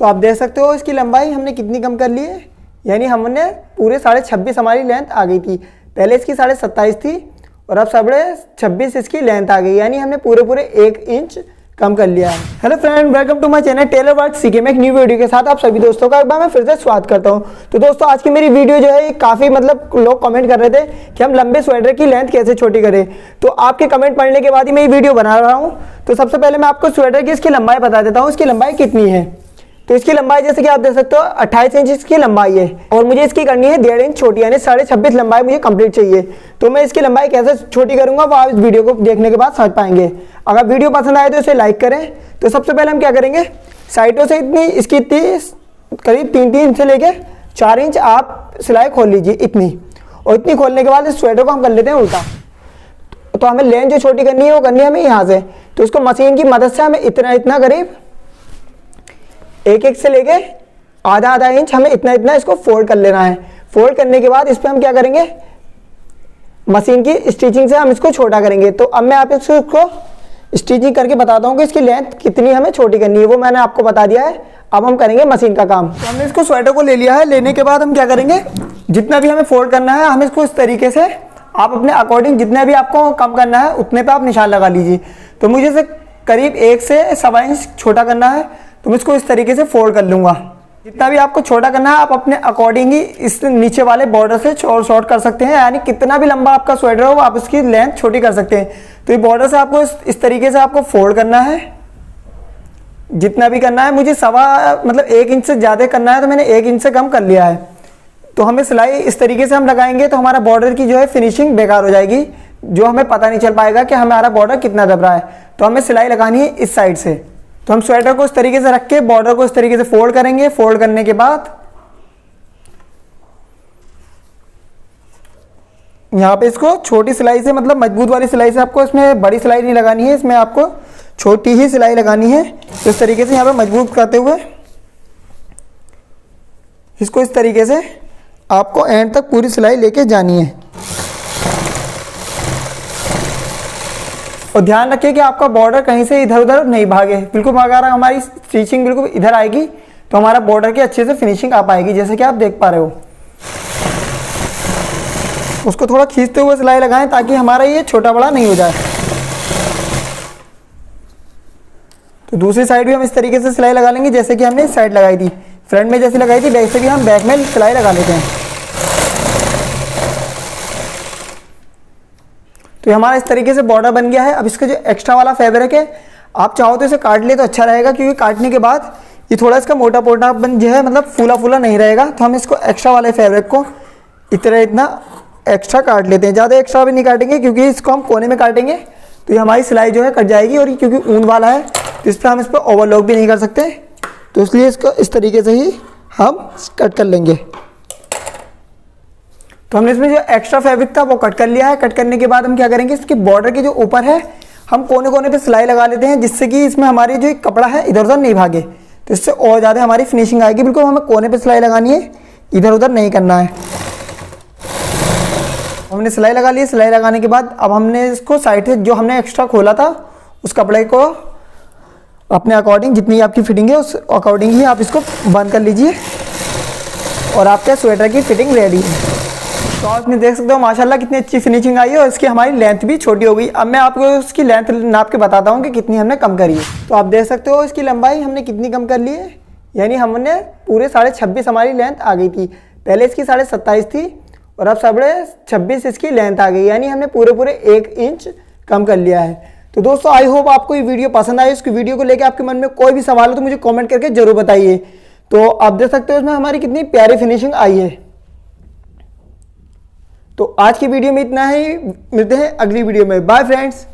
तो आप देख सकते हो इसकी लंबाई हमने कितनी कम कर ली है, यानी हमने पूरे 26.5 हमारी लेंथ आ गई थी। पहले इसकी 27.5 थी और अब 26.5 इसकी लेंथ आ गई, यानी हमने पूरे 1 इंच कम कर लिया है। Hello friend, welcome to my channel tailor work सीखे में एक न्यू वीडियो के साथ आप सभी दोस्तों का एक बार मैं फिर से स्वागत करता हूं। तो दोस्तों आज की मेरी वीडियो जो है काफ़ी लोग कमेंट कर रहे थे कि हम लंबे स्वेटर की लेंथ कैसे छोटी करें, तो आपके कमेंट पढ़ने के बाद ही मैं ये वीडियो बना रहा हूँ। तो सबसे पहले मैं आपको स्वेटर की इसकी लंबाई बता देता हूँ, इसकी लंबाई कितनी है। तो इसकी लंबाई जैसे कि आप देख सकते हो 28 इंच इसकी लंबाई है और मुझे इसकी करनी है 1.5 इंच छोटी, यानी 26.5 लंबाई मुझे कंप्लीट चाहिए। तो मैं इसकी लंबाई कैसे छोटी करूंगा वो आप इस वीडियो को देखने के बाद समझ पाएंगे। अगर वीडियो पसंद आए तो इसे लाइक करें। तो सबसे पहले हम क्या करेंगे, साइडों से इसकी करीब 3 इंच से लेके 4 इंच आप सिलाई खोल लीजिए इतनी, और इतनी खोलने के बाद इस स्वेटर को हम कर लेते हैं उल्टा। तो हमें लेंथ जो छोटी करनी है वो करनी है हमें यहाँ से। तो इसको मशीन की मदद से हमें इतना करीब 1 से लेके आधा इंच हमें इतना इसको फोल्ड कर लेना है। फोल्ड करने के बाद इस पर हम क्या करेंगे, मशीन की स्टिचिंग से हम इसको छोटा करेंगे। तो अब मैं आप इसको स्टिचिंग करके बताता हूँ कि इसकी लेंथ कितनी हमें छोटी करनी है, वो मैंने आपको बता दिया है। अब हम करेंगे मशीन का काम। तो हमने इसको स्वेटर को ले लिया है, लेने के बाद हम क्या करेंगे, जितना भी हमें फोल्ड करना है हम इसको इस तरीके से आप अपने अकॉर्डिंग जितने भी आपको कम करना है उतने पे आप निशान लगा लीजिए। तो मुझे इसे करीब 1 से 1.25 इंच छोटा करना है, तो मैं इसको इस तरीके से फोल्ड कर लूँगा। जितना भी आपको छोटा करना है आप अपने अकॉर्डिंग ही इस नीचे वाले बॉर्डर से शॉर्ट कर सकते हैं, यानी कितना भी लंबा आपका स्वेटर हो आप इसकी लेंथ छोटी कर सकते हैं। तो ये बॉर्डर से आपको इस तरीके से आपको फोल्ड करना है, जितना भी करना है। मुझे 1 इंच से ज़्यादा करना है तो मैंने 1 इंच से कम कर लिया है। तो हमें सिलाई इस तरीके से हम लगाएंगे तो हमारा बॉर्डर की जो है फिनिशिंग बेकार हो जाएगी, जो हमें पता नहीं चल पाएगा कि हमारा बॉर्डर कितना दब रहा है। तो हमें सिलाई लगानी है इस साइड से। तो हम स्वेटर को इस तरीके से रख के बॉर्डर को इस तरीके से फोल्ड करेंगे। फोल्ड करने के बाद यहाँ पे इसको छोटी सिलाई से, मजबूत वाली सिलाई से, आपको इसमें बड़ी सिलाई नहीं लगानी है, इसमें आपको छोटी ही सिलाई लगानी है। तो इस तरीके से यहाँ पे मजबूत करते हुए इसको इस तरीके से आपको एंड तक पूरी सिलाई लेके जानी है। और ध्यान रखिए कि आपका बॉर्डर कहीं से इधर उधर नहीं भागे, बिल्कुल अगर हमारी स्टिचिंग बिल्कुल इधर आएगी तो हमारा बॉर्डर की अच्छे से फिनिशिंग आ पाएगी, जैसे कि आप देख पा रहे हो। उसको थोड़ा खींचते हुए सिलाई लगाएं ताकि हमारा ये छोटा बड़ा नहीं हो जाए। तो दूसरी साइड भी हम इस तरीके से सिलाई लगा लेंगे जैसे कि हमने इस साइड लगाई थी, फ्रंट में जैसे लगाई थी वैसे भी हम बैक में सिलाई लगा लेते हैं। तो हमारा इस तरीके से बॉर्डर बन गया है। अब इसका जो एक्स्ट्रा वाला फैब्रिक है आप चाहो तो इसे काट ले तो अच्छा रहेगा, क्योंकि काटने के बाद ये थोड़ा इसका मोटा बन जो है फूला नहीं रहेगा। तो हम इसको एक्स्ट्रा वाले फैब्रिक को इतना एक्स्ट्रा काट लेते हैं। ज़्यादा एक्स्ट्रा भी नहीं काटेंगे क्योंकि इसको हम कोने में काटेंगे तो ये हमारी सिलाई जो है कट जाएगी, और क्योंकि ऊन वाला है तो इस पर हम इस पर ओवरलॉक भी नहीं कर सकते, तो इसलिए इसको इस तरीके से ही हम कट कर लेंगे। तो हमने इसमें जो एक्स्ट्रा फैब्रिक था वो कट कर लिया है। कट करने के बाद हम क्या करेंगे, इसके बॉर्डर के जो ऊपर है हम कोने कोने पे सिलाई लगा लेते हैं, जिससे कि इसमें हमारी जो कपड़ा है इधर उधर नहीं भागे। तो इससे और ज़्यादा हमारी फिनिशिंग आएगी। बिल्कुल हमें कोने पे सिलाई लगानी है, इधर उधर नहीं करना है। हमने सिलाई लगा ली। सिलाई लगाने के बाद अब हमने इसको साइड से जो हमने एक्स्ट्रा खोला था उस कपड़े को अपने अकॉर्डिंग जितनी आपकी फिटिंग है उस अकॉर्डिंग ही आप इसको बंद कर लीजिए और आपके स्वेटर की फिटिंग रेडी है। तो आप देख सकते हो माशाल्लाह कितनी अच्छी फिनिशिंग आई है, और इसकी हमारी लेंथ भी छोटी हो गई। अब मैं आपको इसकी लेंथ नाप के बताता हूँ कि कितनी हमने कम करी है। तो आप देख सकते हो इसकी लंबाई हमने कितनी कम कर ली है, यानी हमने पूरे 26.5 हमारी लेंथ आ गई थी। पहले इसकी 27.5 थी और अब 26.5 इसकी लेंथ आ गई, यानी हमने पूरे 1 इंच कम कर लिया है। तो दोस्तों आई होप आपको ये वीडियो पसंद आई। इसकी वीडियो को लेकर आपके मन में कोई भी सवाल हो तो मुझे कमेंट करके जरूर बताइए। तो आप देख सकते हो इसमें हमारी कितनी प्यारी फिनिशिंग आई है। तो आज की वीडियो में इतना ही, मिलते हैं अगली वीडियो में। Bye friends.